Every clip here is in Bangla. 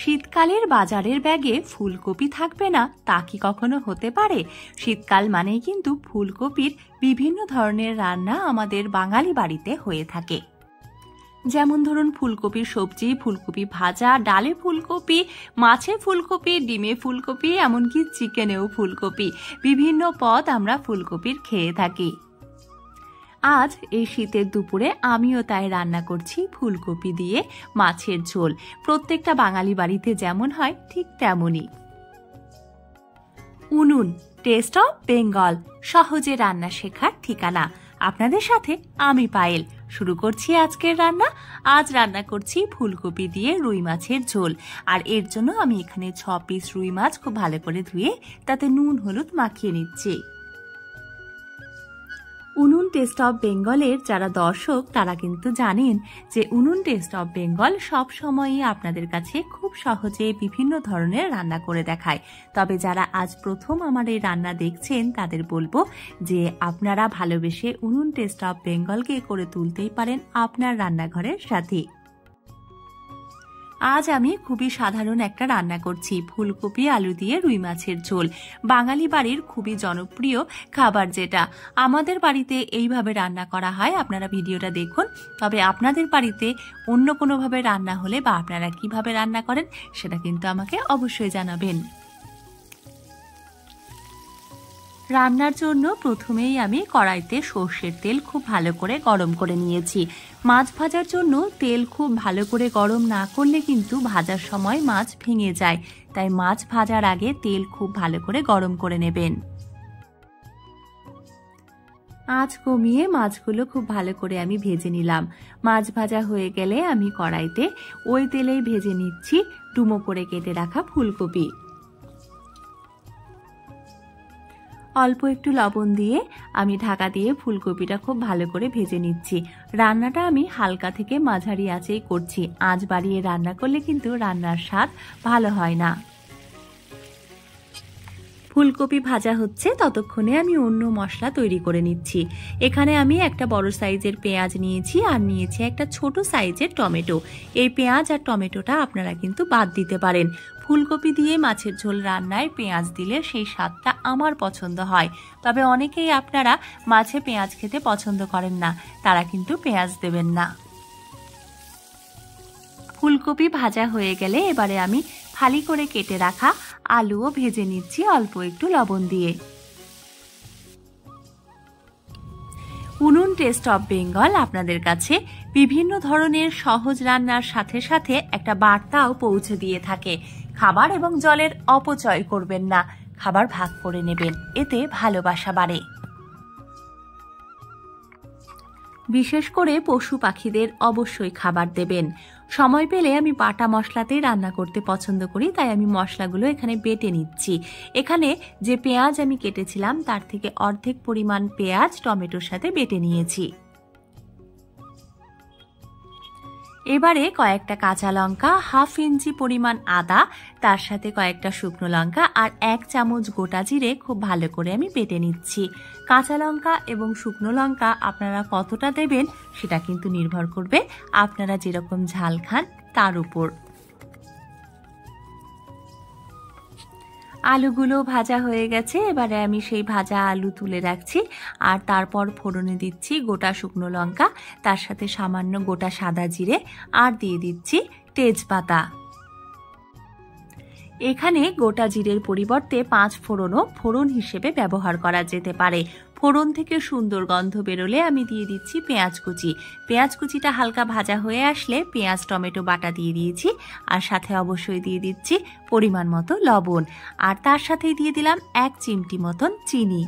শীতকালের বাজারের ব্যাগে ফুলকপি থাকবে না তা কি কখনো হতে পারে? শীতকাল মানেই কিন্তু ফুলকপির বিভিন্ন ধরনের রান্না আমাদের বাঙালি বাড়িতে হয়ে থাকে। যেমন ধরুন ফুলকপির সবজি, ফুলকপি ভাজা, ডালে ফুলকপি, মাছে ফুলকপি, ডিমে ফুলকপি, এমনকি চিকেনেও ফুলকপি। বিভিন্ন পদ আমরা ফুলকপির খেয়ে থাকি। আজ এই শীতের দুপুরে আমিও তাই রান্না করছি ফুলকপি দিয়ে মাছের ঝোল। প্রত্যেকটা বাঙালি বাড়িতে যেমন হয় ঠিক তেমনই। উনুন, টেস্ট অফ বেঙ্গল, সহজে রান্না শেখার ঠিকানা। আপনাদের সাথে আমি পায়েল। শুরু করছি আজকের রান্না। আজ রান্না করছি ফুলকপি দিয়ে রুই মাছের ঝোল। আর এর জন্য আমি এখানে 6 পিস রুই মাছ খুব ভালো করে ধুয়ে তাতে নুন হলুদ মাখিয়ে নিচ্ছি। উনুন টেস্ট অফ বেঙ্গলের যারা দর্শক তারা কিন্তু জানেন যে উনুন টেস্ট অফ বেঙ্গল সব সময়ই আপনাদের কাছে খুব সহজে বিভিন্ন ধরনের রান্না করে দেখায়। তবে যারা আজ প্রথম আমার এই রান্না দেখছেন তাদের বলবো যে আপনারা ভালোবেসে উনুন টেস্ট অফ বেঙ্গলকে করে তুলতেই পারেন আপনার রান্নাঘরের সাথে। আজ আমি খুবই সাধারণ একটা রান্না করছি, ফুলকপি আলু দিয়ে রুই মাছের ঝোল। বাঙালি বাড়ির খুবই জনপ্রিয় খাবার, যেটা আমাদের বাড়িতে এইভাবে রান্না করা হয়। আপনারা ভিডিওটা দেখুন। তবে আপনাদের বাড়িতে অন্য কোনোভাবে রান্না হলে বা আপনারা কিভাবে রান্না করেন সেটা কিন্তু আমাকে অবশ্যই জানাবেন। রান্নার জন্য প্রথমেই আমি কড়াইতে সর্ষের তেল খুব ভালো করে গরম করে নিয়েছি। মাছ ভাজার জন্য তেল খুব ভালো করে গরম না করলে কিন্তু ভাজার সময় মাছ ভেঙে যায়, তাই মাছ ভাজার আগে তেল খুব ভালো করে গরম করে নেবেন। আঁচ কমিয়ে মাছগুলো খুব ভালো করে আমি ভেজে নিলাম। মাছ ভাজা হয়ে গেলে আমি কড়াইতে ওই তেলেই ভেজে নিচ্ছি ডুমো করে কেটে রাখা ফুলকপি। অল্প একটু লবণ দিয়ে আমি ঢাকা দিয়ে ফুলকপিটা খুব ভালো করে ভেজে নিচ্ছি। রান্নাটা আমি হালকা থেকে মাঝারি আঁচেই করছি। আঁচ বাড়িয়ে রান্না করলে কিন্তু রান্নার স্বাদ ভালো হয় না। ফুলকপি ভাজা হচ্ছে ততক্ষণে আমি অন্য মশলা তৈরি করে নিচ্ছি। এখানে আমি একটা বড় সাইজের পেঁয়াজ নিয়েছি আর নিয়েছি একটা ছোট সাইজের টমেটো। এই পেঁয়াজ আর টমেটোটা আপনারা কিন্তু বাদ দিতে পারেন। ফুলকপি দিয়ে মাছের ঝোল রান্নায় পেঁয়াজ দিলে সেই স্বাদটা আমার পছন্দ হয়। তবে অনেকেই আপনারা মাছে পেঁয়াজ খেতে পছন্দ করেন না, তারা কিন্তু পেঁয়াজ দেবেন না। ফুলকপি ভাজা হয়ে গেলে এবারে আমি ফালি করে কেটে রাখা আলুও ভেজে নিচ্ছি অল্প একটু লবণ দিয়ে। উনুন টেস্ট অফ বেঙ্গল আপনাদের কাছে বিভিন্ন ধরনের সহজ রান্নার সাথে সাথে একটা বার্তাও পৌঁছে দিয়ে থাকে। খাবার এবং জলের অপচয় করবেন না, খাবার ভাগ করে নেবেন, এতে ভালোবাসা বাড়ে। বিশেষ করে পশু পাখিদের অবশ্যই খাবার দেবেন। সময় পেলে আমি বাটা মশলাতেই রান্না করতে পছন্দ করি, তাই আমি মশলাগুলো এখানে বেটে নিচ্ছি। এখানে যে পেঁয়াজ আমি কেটেছিলাম তার থেকে অর্ধেক পরিমাণ পেঁয়াজ টমেটোর সাথে বেটে নিয়েছি। এবারে কয়েকটা কাঁচা লঙ্কা, হাফ ইঞ্চি পরিমাণ আদা, তার সাথে কয়েকটা শুকনো লঙ্কা আর 1 চামচ গোটা জিরে খুব ভালো করে আমি বেটে নিচ্ছি। কাঁচা লঙ্কা এবং শুকনো লঙ্কা আপনারা কতটা দেবেন সেটা কিন্তু নির্ভর করবে আপনারা যেরকম ঝাল খান তার উপর। আলুগুলো ভাজা হয়ে গেছে, এবারে আমি সেই ভাজা আলু তুলে রাখছি আর তারপর ফোড়নে দিচ্ছি গোটা শুকনো লঙ্কা, তার সাথে সামান্য গোটা সাদা জিরে আর দিয়ে দিচ্ছি তেজপাতা। এখানে গোটা জিরের পরিবর্তে 5 ফোড়নও ফোড়ন হিসেবে ব্যবহার করা যেতে পারে। ফোড়ন থেকে সুন্দর গন্ধ বেরোলে আমি দিয়ে দিচ্ছি পেঁয়াজ কুচি। পেঁয়াজ কুচিটা হালকা ভাজা হয়ে আসলে পেঁয়াজ টমেটো বাটা দিয়ে দিয়েছি আর সাথে অবশ্যই দিয়ে দিচ্ছি পরিমাণ মতো লবণ আর তার সাথেই দিয়ে দিলাম 1 চিমটি মতন চিনি।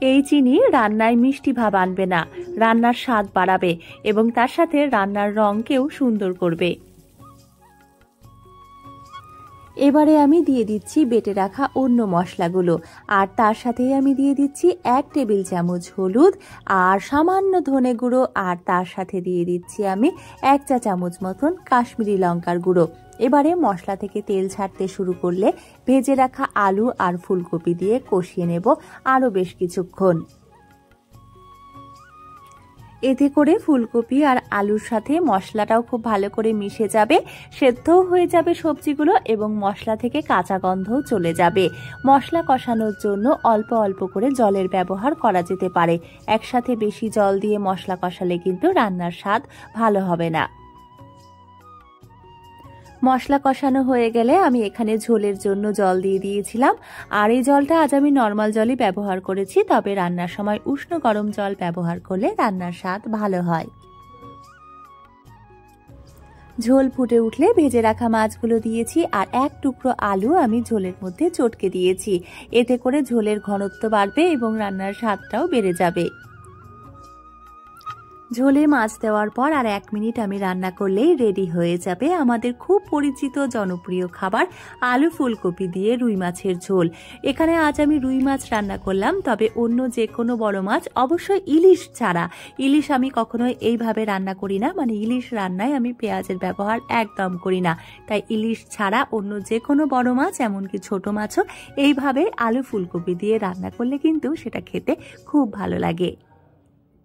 এই চিনি রান্নায় মিষ্টি ভাব আনবে না, রান্নার স্বাদ বাড়াবে এবং তার সাথে রান্নার রঙকেও সুন্দর করবে। এবারে আমি দিয়ে দিচ্ছি বেটে রাখা অন্য মশলাগুলো আর তার সাথেই আমি দিয়ে দিচ্ছি 1 টেবিল চামচ হলুদ আর সামান্য ধনে গুঁড়ো আর তার সাথে দিয়ে দিচ্ছি আমি 1 চা চামচ মতন কাশ্মীরি লঙ্কার গুঁড়ো। এবারে মশলা থেকে তেল ছাড়তে শুরু করলে ভেজে রাখা আলু আর ফুলকপি দিয়ে কষিয়ে নেব আরও বেশ কিছুক্ষণ। এতে করে ফুলকপি আর আলুর সাথে মশলাটাও খুব ভালো করে মিশে যাবে, সেদ্ধও হয়ে যাবে সবজিগুলো এবং মশলা থেকে কাঁচা গন্ধও চলে যাবে। মশলা কষানোর জন্য অল্প অল্প করে জলের ব্যবহার করা যেতে পারে। একসাথে বেশি জল দিয়ে মশলা কষালে কিন্তু রান্নার স্বাদ ভালো হবে না। মশলা কষানো হয়ে গেলে আমি এখানে ঝোলের জন্য জল দিয়ে দিয়েছিলাম। আর এই জলটা আজ আমি নর্মাল জলই ব্যবহার করেছি, তবে রান্নার সময় উষ্ণ গরম জল ব্যবহার করলে রান্নার স্বাদ ভালো হয়। ঝোল ফুটে উঠলে ভেজে রাখা মাছগুলো দিয়েছি আর এক টুকরো আলু আমি ঝোলের মধ্যে চটকে দিয়েছি। এতে করে ঝোলের ঘনত্ব বাড়বে এবং রান্নার স্বাদটাও বেড়ে যাবে। ঝোলে মাছ দেওয়ার পর আর 1 মিনিট আমি রান্না করলেই রেডি হয়ে যাবে আমাদের খুব পরিচিত জনপ্রিয় খাবার আলু ফুলকপি দিয়ে রুই মাছের ঝোল। এখানে আজ আমি রুই মাছ রান্না করলাম, তবে অন্য যে কোনো বড় মাছ, অবশ্যই ইলিশ ছাড়া। ইলিশ আমি কখনোই এইভাবে রান্না করি না, মানে ইলিশ রান্নায় আমি পেঁয়াজের ব্যবহার একদম করি না। তাই ইলিশ ছাড়া অন্য যে কোনো বড় মাছ, এমনকি ছোট মাছও এইভাবে আলু ফুলকপি দিয়ে রান্না করলে কিন্তু সেটা খেতে খুব ভালো লাগে।